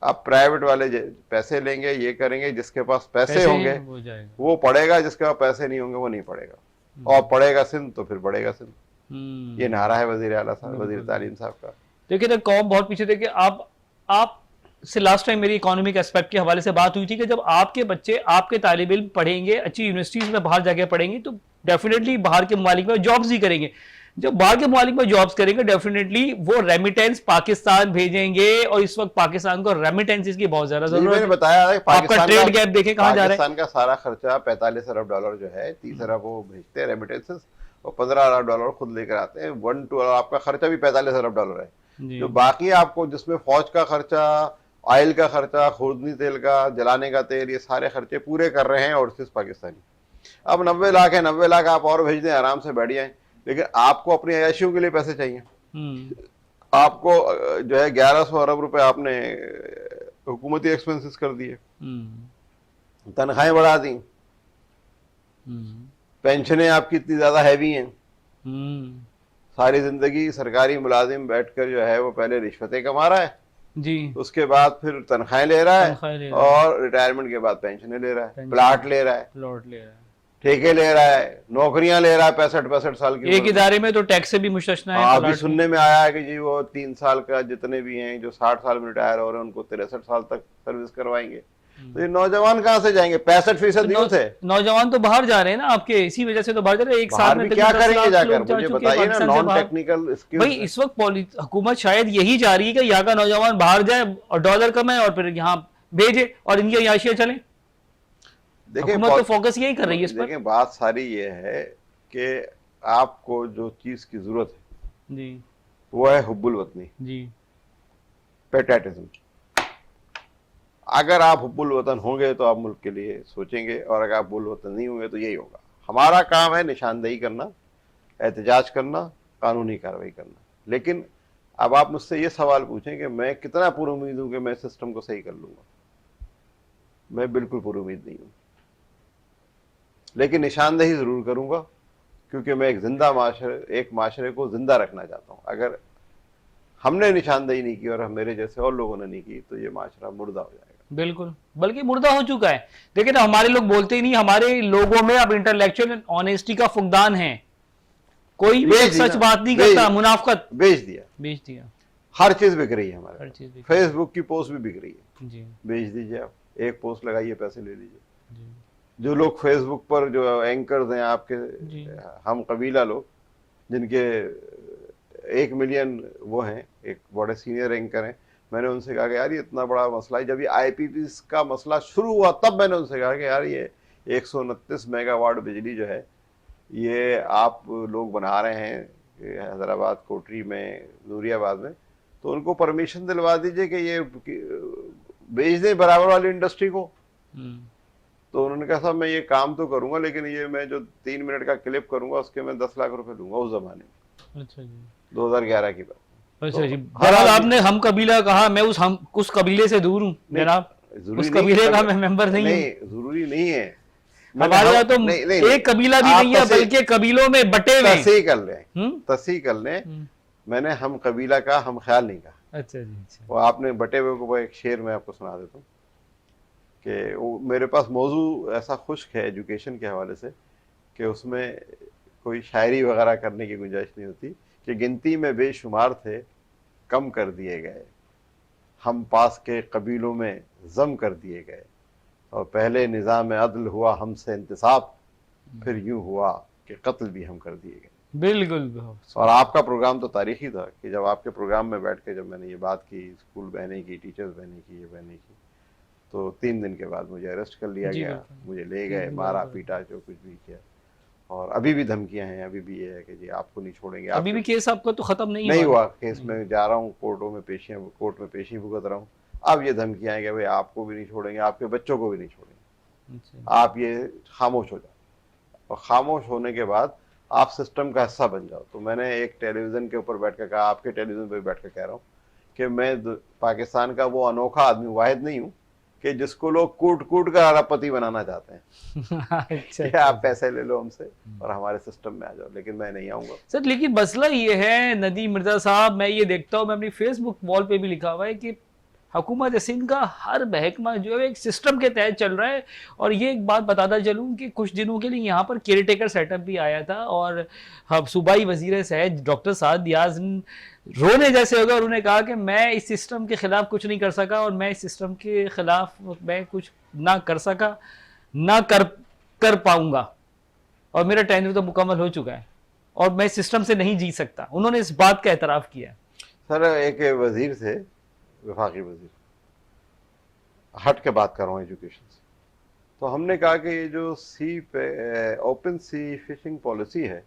आप प्राइवेट वाले पैसे लेंगे, ये करेंगे, जिसके पास पैसे होंगे वो पढ़ेगा, जिसके पास पैसे नहीं होंगे वो नहीं पढ़ेगा। और पढ़ेगा सिंध तो फिर बढ़ेगा सिंध। ये नारा है वजीर आला साहब, वजीर तालीम साहब का। देखिए तो कौम बहुत पीछे थे कि आप से लास्ट टाइम मेरी इकोनॉमिक एस्पेक्ट के हवाले से बात हुई थी कि जब आपके बच्चे, आपके तालिब इल्म पढ़ेंगे, अच्छी यूनिवर्सिटीज में बाहर जाके पढ़ेंगे, तो डेफिनेटली बाहर के ममालिक में जॉब्स ही करेंगे। जब बाहर के ममालिक में जॉब्स करेंगे डेफिनेटली वो रेमिटेंस पाकिस्तान भेजेंगे, और इस वक्त पाकिस्तान को रेमिटेंसेस की बहुत ज्यादा जरूरत है। मैंने बताया है, आपका ट्रेड गैप देखें कहां जा रहा है। पाकिस्तान का सारा खर्चा 45 अरब डॉलर जो है, 30 अरब वो भेजते हैं रेमिटेंसेस और 15 अरब डॉलर खुद लेकर आते हैं। 1-2 आपका खर्चा भी 45 अरब डॉलर है। जो बाकी आपको, जिसमें फौज का खर्चा, ऑयल का खर्चा, खुर्दनी तेल का, जलाने का तेल, ये सारे खर्चे पूरे कर रहे हैं ओवरसीज पाकिस्तानी। अब 90 लाख है, 90 लाख आप और भेज दें, आराम से बैठ जाएं। लेकिन आपको अपनी अयाशियों के लिए पैसे चाहिए। आपको जो है 1100 अरब रुपए आपने हुकूमती एक्सपेंसेस कर दिए, तनख्वाहें बढ़ा दी, पेंशनें आपकी इतनी ज्यादा हैवी हैं। सारी जिंदगी सरकारी मुलाजिम बैठकर जो है वो पहले रिश्वतें कमा रहा है जी, उसके बाद फिर तनख्वाहें ले रहा है, और रिटायरमेंट के बाद पेंशनें ले रहा है, प्लाट ले रहा है, ठेके ले रहा है, नौकरियां ले रहा है 65 साल की। एक इदारे में तो टैक्स से भी मुस्तस्ना है। अभी सुनने में आया है कि जी वो 3 साल का जितने भी हैं जो 60 साल में रिटायर हो रहे हैं उनको 63 साल तक सर्विस करवाएंगे। तो ये नौजवान कहाँ से जाएंगे? 65% यूथ है। नौजवान तो बाहर जा रहे हैं ना आपके, इसी वजह से तो बाहर जा रहे हैं। एक साल में क्या करेंगे जाकर, मुझे बताइए ना। नॉन टेक्निकल स्किल्स भाई इस वक्त हुकूमत शायद यही जा रही है कि यहाँ का नौजवान बाहर जाए और डॉलर कमाए और फिर यहाँ भेजे और इनकी अयाशियां चलें। देखिए तो फोकस यही कर रही है इस पर। देखिए बात सारी ये है कि आपको जो चीज की जरूरत है जी वो है हुब्बुल वतनी जी, पेट्रियटिज्म। अगर आप हुब्बुल वतन होंगे तो आप मुल्क के लिए सोचेंगे, और अगर आप हुब्बुल वतन नहीं होंगे तो यही होगा। हमारा काम है निशानदेही करना, एहतजाज करना, कानूनी कार्रवाई करना। लेकिन अब आप मुझसे ये सवाल पूछें कि मैं कितना पुरुमीद हूं कि मैं सिस्टम को सही कर लूंगा, मैं बिल्कुल पुरुमीद नहीं हूं। लेकिन निशानदेही जरूर करूंगा, क्योंकि मैं एक माशरे को जिंदा रखना चाहता हूं। अगर हमने निशानदेही नहीं की और मेरे जैसे और लोगों ने नहीं की तो ये माशरा मुर्दा हो जाएगा। बिल्कुल, बल्कि मुर्दा हो चुका है। देखिए ना, हमारे लोग बोलते ही नहीं, हमारे लोगों में अब इंटेलेक्चुअल ऑनेस्टी का फुकदान है। कोई भी सच बात नहीं करता, मुनाफकत बेच दिया। हर चीज बिक रही है हमारे, हर चीज बिक फेसबुक की पोस्ट भी बिक रही है जी। बेच दीजिए, आप एक पोस्ट लगाइए, पैसे ले लीजिए। जो लोग फेसबुक पर जो एंकर्स हैं आपके, हम कबीला लोग, जिनके 1 मिलियन वो हैं, एक बड़े सीनियर एंकर हैं, मैंने उनसे कहा कि यार ये इतना बड़ा मसला है। जब ये IPPs का मसला शुरू हुआ तब मैंने उनसे कहा कि यार ये 129 मेगावाट बिजली जो है ये आप लोग बना रहे हैं हैदराबाद, कोटरी में, नूरियाबाद में, तो उनको परमिशन दिलवा दीजिए कि ये बेच दें बराबर वाली इंडस्ट्री को। तो उन्होंने कहा साहब मैं ये काम तो करूंगा, लेकिन ये मैं जो 3 मिनट का क्लिप करूंगा उसके मैं 10 लाख रुपए दूंगा उस जमाने में। अच्छा जी, 2011 की बात। अच्छा जी। बहरहाल आपने हम कबीला कहा, मैं उस कबीले से दूर हूँ जनाब, उस कबीले का मैं मेंबर नहीं हूँ। जरूरी नहीं है, हमारे यहाँ तो एक कबीला भी नहीं है, बल्कि कबीलों में बटे हुए। तस्ही कर लें, मैंने हम कबीला का हम ख्याल नहीं कहा। अच्छा जी, अच्छा। वो आपने बटे हुए को एक शेर में आपको सुना देता हूँ कि मेरे पास मौजू ऐसा खुश्क है एजुकेशन के हवाले से कि उसमें कोई शायरी वगैरह करने की गुंजाइश नहीं होती, कि गिनती में बेशुमार थे कम कर दिए गए, हम पास के कबीलों में जम कर दिए गए, और पहले निज़ाम अदल हुआ हमसे इंतिसाब, फिर यूं हुआ कि कत्ल भी हम कर दिए गए। बिल्कुल। और आपका प्रोग्राम तो तारीखी था कि जब आपके प्रोग्राम में बैठ के जब मैंने ये बात की, स्कूल बहने की, टीचर्स बहने की, ये बहने की, तो 3 दिन के बाद मुझे अरेस्ट कर लिया गया, मुझे ले गए, मारा पीटा, जो कुछ भी किया। और अभी भी धमकियां हैं, अभी भी ये है कि जी आपको नहीं छोड़ेंगे। अभी भी केस आपका तो खत्म नहीं हुआ, केस में जा रहा हूँ, कोर्ट में पेशी भुगत रहा हूँ। अब ये धमकियां हैं कि भाई आपको भी नहीं छोड़ेंगे, आपके बच्चों को भी नहीं छोड़ेंगे, आप ये खामोश हो जाओ, और खामोश होने के बाद आप सिस्टम का हिस्सा बन जाओ। तो मैंने एक टेलीविजन के ऊपर बैठ कर कहा, आपके टेलीविजन पर बैठ कर कह रहा हूँ कि मैं पाकिस्तान का वो अनोखा आदमी वाहिद नहीं हूँ कि जिसको लोग कूट कर अरबपति बनाना चाहते हैं। अच्छा, आप पैसे ले लो हमसे और हमारे सिस्टम में आ जाओ, लेकिन मैं नहीं आऊंगा सर। लेकिन मसला ये है नदीम मिर्जा साहब, मैं ये देखता हूँ, मैं अपनी फेसबुक वॉल पे भी लिखा हुआ है कि हुकूमत सिंध का हर महकमा जो है एक सिस्टम के तहत चल रहा है। और ये एक बात बताता चलूँ कि कुछ दिनों के लिए यहाँ पर केयर टेकर सेटअप भी आया था, और सूबाई वजीर सेहत डॉक्टर साद दियाज रोने जैसे हो गए। उन्होंने कहा कि मैं इस सिस्टम के खिलाफ कुछ नहीं कर सका, और मैं इस सिस्टम के खिलाफ मैं कुछ ना कर सका, ना कर पाऊंगा, और मेरा टेन्योर तो मुकम्मल हो चुका है और मैं इस सिस्टम से नहीं जी सकता। उन्होंने इस बात का एतराफ़ किया। सर एक वजीर थे, वफाकी वजीर, हट के बात कर रहा हूँ एजुकेशन से, तो हमने कहा कि ये जो ओपन सी फिशिंग पॉलिसी है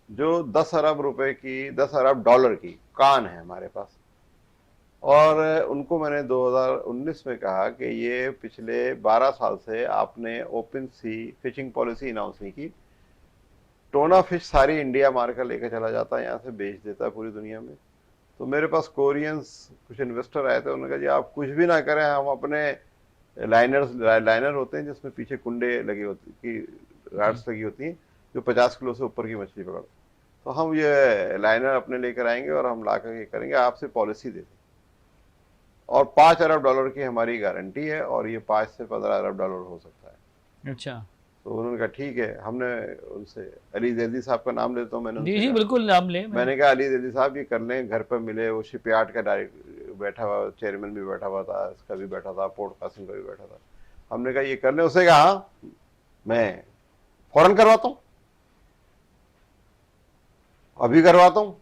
जो 10 अरब रुपए की, 10 अरब डॉलर की कान है हमारे पास, और उनको मैंने 2019 में कहा कि ये पिछले 12 साल से आपने ओपन सी फिशिंग पॉलिसी अनाउंस नहीं की। टोना फिश सारी इंडिया मार कर लेकर चला जाता है, यहाँ से बेच देता है पूरी दुनिया में। तो मेरे पास कोरियंस कुछ इन्वेस्टर आए थे, उन्होंने कहा जी आप कुछ भी ना करें, हम अपने लाइनर होते हैं जिसमें पीछे कुंडे लगे होते की राड्स लगी होती हैं जो 50 किलो से ऊपर की मछली पकड़, तो हम ये लाइनर अपने लेकर आएंगे और हम ला कर ये करेंगे, आपसे पॉलिसी दे दें, और 5 अरब डॉलर की हमारी गारंटी है, और ये 5 से 15 अरब डॉलर हो सकता है। अच्छा, तो उन्होंने कहा ठीक है। हमने उनसे अली जैदी साहब का नाम लेता हूँ, मैंने जी बिल्कुल नाम ले, मैंने कहा अली जैदी साहब ये कर लें, घर पर मिले, वो शिपयार्ड का डायरेक्ट बैठा हुआ, चेयरमैन भी बैठा हुआ था, इसका भी बैठा था, पोर्ट कासिम का भी बैठा था। हमने कहा ये कर लें, उसे कहा मैं फौरन करवाता हूँ, अभी करवाता हूँ,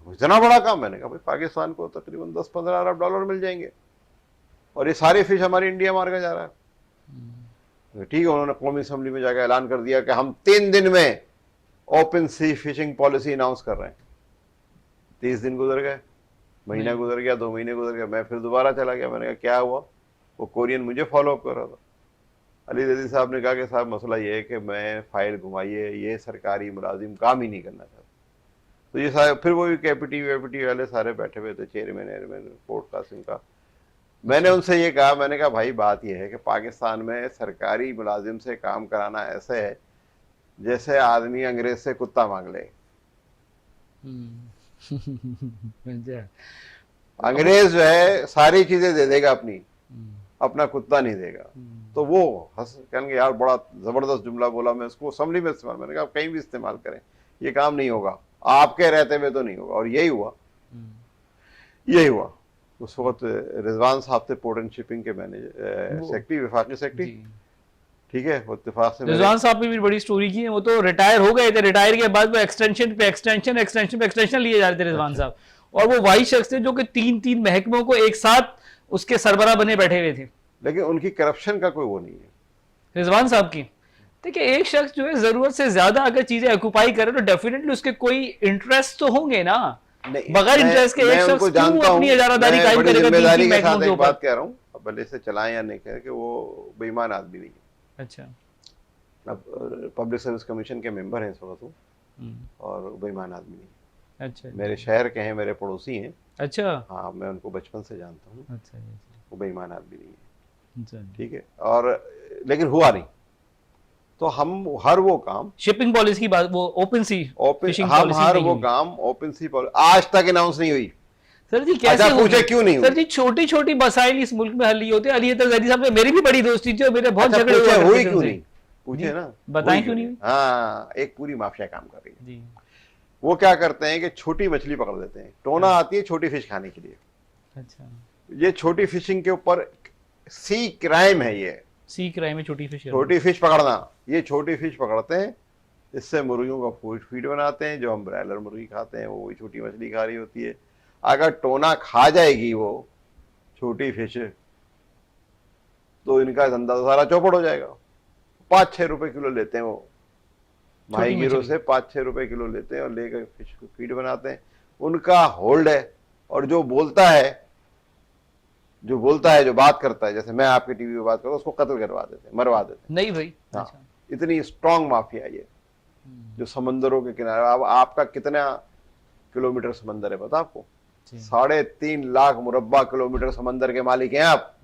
इतना बड़ा काम। मैंने कहा भाई पाकिस्तान को तकरीबन 10-15 अरब डॉलर मिल जाएंगे, और ये सारे फिश हमारी इंडिया मार के जा रहा है। ठीक है, उन्होंने कौमी असेंबली में जाकर ऐलान कर दिया कि हम 3 दिन में ओपन सी फिशिंग पॉलिसी अनाउंस कर रहे हैं। 30 दिन गुजर गए, महीना गुजर गया, 2 महीने गुजर गए, मैं फिर दोबारा चला गया। मैंने कहा क्या हुआ? वो कोरियन मुझे फॉलो अप कर रहा था। अली रजी साहब ने कहा कि साहब मसला ये है कि मैं फाइल घुमाइए, ये सरकारी मुलाजिम काम ही नहीं करना चाहता। तो ये सारे फिर वो कैपिटी वेपिटी वाले सारे बैठे हुए थे, चेयरमैन एयरमैन पॉडकास्टिंग का। मैंने उनसे ये कहा, मैंने कहा भाई बात ये है कि पाकिस्तान में सरकारी मुलाजिम से काम कराना ऐसे है जैसे आदमी अंग्रेज से कुत्ता मांग ले। अंग्रेज जो है सारी चीजें दे देगा अपनी, अपना कुत्ता नहीं देगा। तो वो कहेंगे यार बड़ा जबरदस्त जुमला बोला, मैं उसको असम्बली में इस्तेमाल, मैंने कहा आप कहीं भी इस्तेमाल करें, ये काम नहीं होगा, आपके रहते हुए तो नहीं होगा। और यही हुआ, यही हुआ। उस वक्त रिजवान साहब थे पोर्ट एंड शिपिंग के मैनेजर, सेक्रेटरी, वफाकी सेक्रेटरी, ठीक है। इत्तेफाक से रिजवान साहब ने भी बड़ी स्टोरी की है, वो तो रिटायर हो गए थे, रिटायर के बाद वो एक्सटेंशन पे एक्सटेंशन लिए जा रहे थे रिजवान साहब। और वो वही शख्स थे जो कि 3 महकमों को एक साथ उसके सरबरा बने बैठे हुए थे। लेकिन उनकी करप्शन का कोई वो नहीं है रिजवान साहब की। देखिए एक शख्स जो है जरूरत से ज्यादा अगर चीजें ऑक्यूपाई करे तो डेफिनेटली उसके कोई इंटरेस्ट तो होंगे ना। बगैर इंटरेस्ट के एक शख्स क्यों अपनी इजारादारी कायम करेगा? जिम्मेदारी के साथ एक बात कह रहा हूँ, अब भले से चलाएं या नहीं कह, कि वो बेईमान आदमी नहीं है। अच्छा, अब पब्लिक सर्विस कमीशन के मेंबर हैं इस वक्त वो, और बेईमान आदमी नहीं है। अच्छा, मेरे शहर के हैं, मेरे पड़ोसी हैं। अच्छा, हाँ, मैं उनको बचपन से जानता हूँ। अच्छा, वो बेईमान आदमी नहीं है, अच्छा, ठीक है। और लेकिन हुआ नहीं, तो हम हर वो काम, शिपिंग पॉलिसी की बात, वो ओपन सी फिशिंग हम पॉलिसी हर नहीं वो हुई। काम ओपन सी पॉलिसी आज तक अनाउंस नहीं हुई। सर जी कैसे अच्छा, पूछे क्यों नहीं सर हुई? जी छोटी छोटी मसाइल इस मुल्क में हल नहीं होते। अली जहरी साहब से मेरी भी बड़ी दोस्ती थी और मेरे बहुत अच्छा, झगड़े पूछे हुआ हुई करते थे क्यों उनसे। नहीं? पूछे ना, बताएं क्यों नहीं हुई? हाँ, एक पूरी माफिया काम कर रही है जी। वो क्या करते हैं कि छोटी मछली पकड़ लेते हैं, टोना आती है छोटी फिश खाने के लिए। अच्छा, ये छोटी फिशिंग के ऊपर सी क्राइम है, ये सी क्राइम में छोटी फिश। छोटी फिश पकड़ना। ये छोटी फिश पकड़ते हैं, इससे मुर्गियों का फीड बनाते हैं, जो हम ब्रायलर मुर्गी खाते हैं वो वही छोटी मछली खा रही होती है। अगर टोना खा जाएगी वो छोटी फिश, तो इनका धंधा तो सारा चौपट हो जाएगा। 5-6 रुपए किलो लेते हैं वो माहीगीरों से, 5-6 रुपए किलो लेते हैं और लेकर फिश को फीड बनाते हैं। उनका होल्ड है। और जो बोलता है, जो बात करता है, जैसे मैं आपके टीवी पे बात करूं, उसको कत्ल करवा देते हैं, मरवा देते हैं। नहीं भाई। हाँ, अच्छा। इतनी स्ट्रांग माफिया है ये, जो समंदरों के किनारे। अब आपका कितना किलोमीटर समंदर है पता आपको? 3.5 लाख मुरब्बा किलोमीटर समंदर के मालिक हैं आप,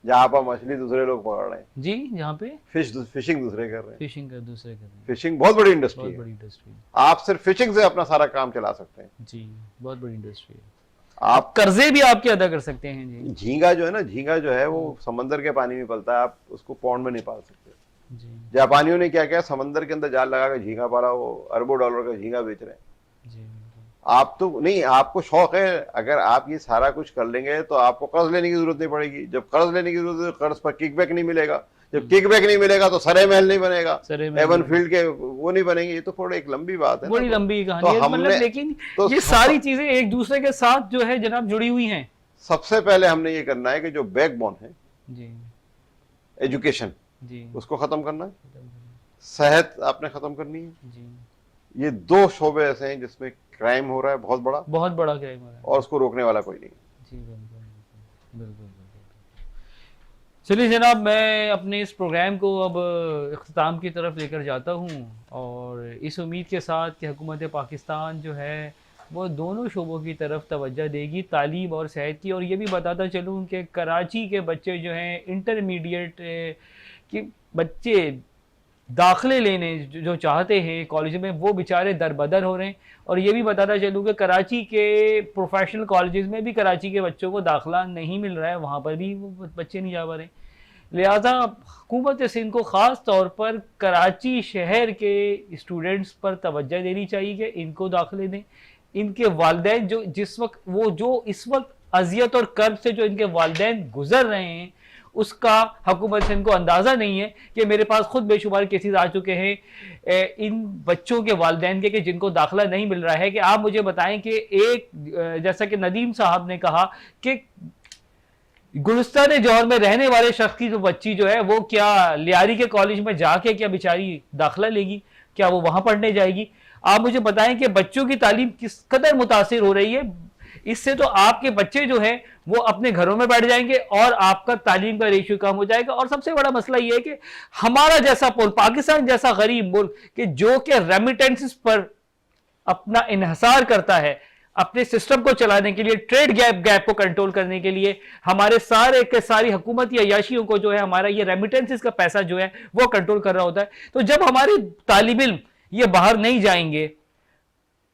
जहां पर मछली दूसरे लोग पकड़ रहे हैं जी, जहाँ पे फिशिंग दूसरे कर रहे हैं। फिशिंग कर दूसरे कर रहे हैं। फिशिंग बहुत बड़ी इंडस्ट्री बहुत है। बड़ी इंडस्ट्री। आप सिर्फ फिशिंग से अपना सारा काम चला सकते हैं। जी, बहुत बड़ी इंडस्ट्री है। आप कर्जे भी आपके अदा कर सकते हैं जी। झींगा जो है ना, झींगा जो है वो समंदर के पानी में पलता है, आप उसको पौंड में नहीं पाल सकते। जी, जापानियों ने क्या किया, समंदर के अंदर जाल लगा के झींगा पाला, वो अरबों डॉलर का झींगा बेच रहे हैं। जी, आप तो नहीं, आपको शौक है, अगर आप ये सारा कुछ कर लेंगे तो आपको कर्ज लेने की जरूरत नहीं पड़ेगी। जब कर्ज लेने की जरूरत है, कर्ज पर किकबैक नहीं मिलेगा। जब किकबैक नहीं मिलेगा तो सरे महल नहीं बनेगा, एवन फील्ड के वो नहीं बनेंगे। ये तो थोड़ी एक लंबी बात है, बड़ी लंबी तो कहानी है। हमने मतलब लेकिन तो ये सारी चीजें एक दूसरे के साथ जो है जनाब जुड़ी हुई हैं। सबसे पहले हमने ये करना है कि जो बैकबोन है जी, एजुकेशन, जी, उसको खत्म करना है। सेहत आपने खत्म करनी है। जी। ये 2 शोबे ऐसे हैं जिसमें क्राइम हो रहा है बहुत बड़ा क्राइम हो रहा है, और उसको रोकने वाला कोई नहीं। जी, बिल्कुल बिल्कुल। चलिए जनाब, मैं अपने इस प्रोग्राम को अब इख्तिताम की तरफ लेकर जाता हूँ और इस उम्मीद के साथ कि हुकूमत पाकिस्तान जो है वो दोनों शोबों की तरफ तवज्जो देगी, तालीम और सेहत की। और ये भी बताता चलूँ कि कराची के बच्चे जो हैं, इंटरमीडिएट के बच्चे दाखिले लेने जो चाहते हैं कॉलेज में, वो बेचारे दरबदर हो रहे हैं। और ये भी बताता चलूँ कि कराची के प्रोफेशनल कॉलेजेस में भी कराची के बच्चों को दाखिला नहीं मिल रहा है, वहाँ पर भी वो बच्चे नहीं जा पा रहे। लिहाजा हुकूमत सिंध को ख़ास तौर पर कराची शहर के स्टूडेंट्स पर तवज्जो देनी चाहिए कि इनको दाखिले दें। इनके वालिदैन जो इस वक्त अजियत और कर्ब से जो इनके वालिदैन गुजर रहे हैं, उसका हुकूमत सिंध को अंदाज़ा नहीं है कि मेरे पास खुद बेशुमार केसेस आ चुके हैं इन बच्चों के वालिदैन के कि जिनको दाखिला नहीं मिल रहा है। कि आप मुझे बताएं कि जैसा कि नदीम साहब ने कहा कि गुलिस्तान जौहर में रहने वाले शख्स की जो बच्ची जो है वो क्या लियारी के कॉलेज में जाके क्या बेचारी दाखिला लेगी? क्या वो वहां पढ़ने जाएगी? आप मुझे बताएं कि बच्चों की तालीम किस कदर मुतासिर हो रही है इससे तो आपके बच्चे जो है वो अपने घरों में बैठ जाएंगे और आपका तालीम का रेशियो कम हो जाएगा। और सबसे बड़ा मसला ये है कि हमारा जैसा मुल्क, पाकिस्तान जैसा गरीब मुल्क कि जो कि रेमिटेंसेस पर अपना इन्हसार करता है, अपने सिस्टम को चलाने के लिए, ट्रेड गैप को कंट्रोल करने के लिए, हमारे सारे के सारी हुकूमती अय्याशियों को जो है हमारा ये रेमिटेंसेस का पैसा जो है वो कंट्रोल कर रहा होता है। तो जब हमारे तालिब इल्म ये बाहर नहीं जाएंगे,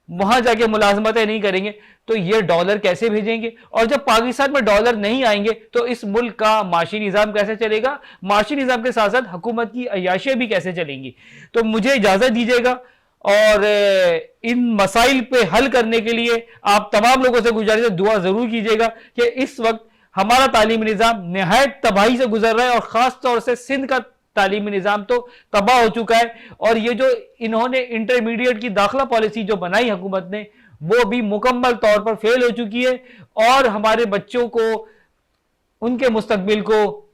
वहां जाके मुलाजमतें नहीं करेंगे, तो ये डॉलर कैसे भेजेंगे? और जब पाकिस्तान में डॉलर नहीं आएंगे तो इस मुल्क का माशी निज़ाम कैसे चलेगा? माशी निज़ाम के साथ साथ हुकूमत की अय्याशियां भी कैसे चलेंगी? तो मुझे इजाज़त दीजिएगा, और इन मसाइल पे हल करने के लिए आप तमाम लोगों से गुजारिश है, दुआ जरूर कीजिएगा कि इस वक्त हमारा तालीमी निज़ाम निहायत तबाही से गुजर रहा है, और ख़ास तौर से सिंध का तालीमी निज़ाम तो तबाह हो चुका है। और ये जो इन्होंने इंटरमीडिएट की दाखिला पॉलिसी जो बनाई हुकूमत ने, वो भी मुकम्मल तौर पर फेल हो चुकी है। और हमारे बच्चों को, उनके मुस्तकबिल को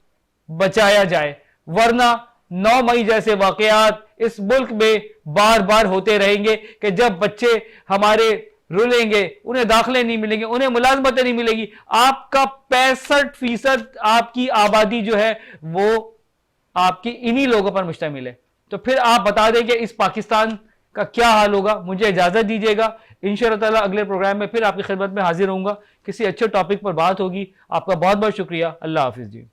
बचाया जाए, वरना 9 मई जैसे वाकयात इस मुल्क में बार बार होते रहेंगे कि जब बच्चे हमारे रुलेंगे, उन्हें दाखिले नहीं मिलेंगे, उन्हें मुलाजमतें नहीं मिलेगी। आपका 65% आपकी आबादी जो है वो आपकी इन्हीं लोगों पर मुश्तमिल है। तो फिर आप बता दें कि इस पाकिस्तान का क्या हाल होगा। मुझे इजाजत दीजिएगा, इंशाअल्लाह ताला अगले प्रोग्राम में फिर आपकी खिदमत में हाजिर रहूंगा, किसी अच्छे टॉपिक पर बात होगी। आपका बहुत बहुत शुक्रिया। अल्लाह हाफिज जी।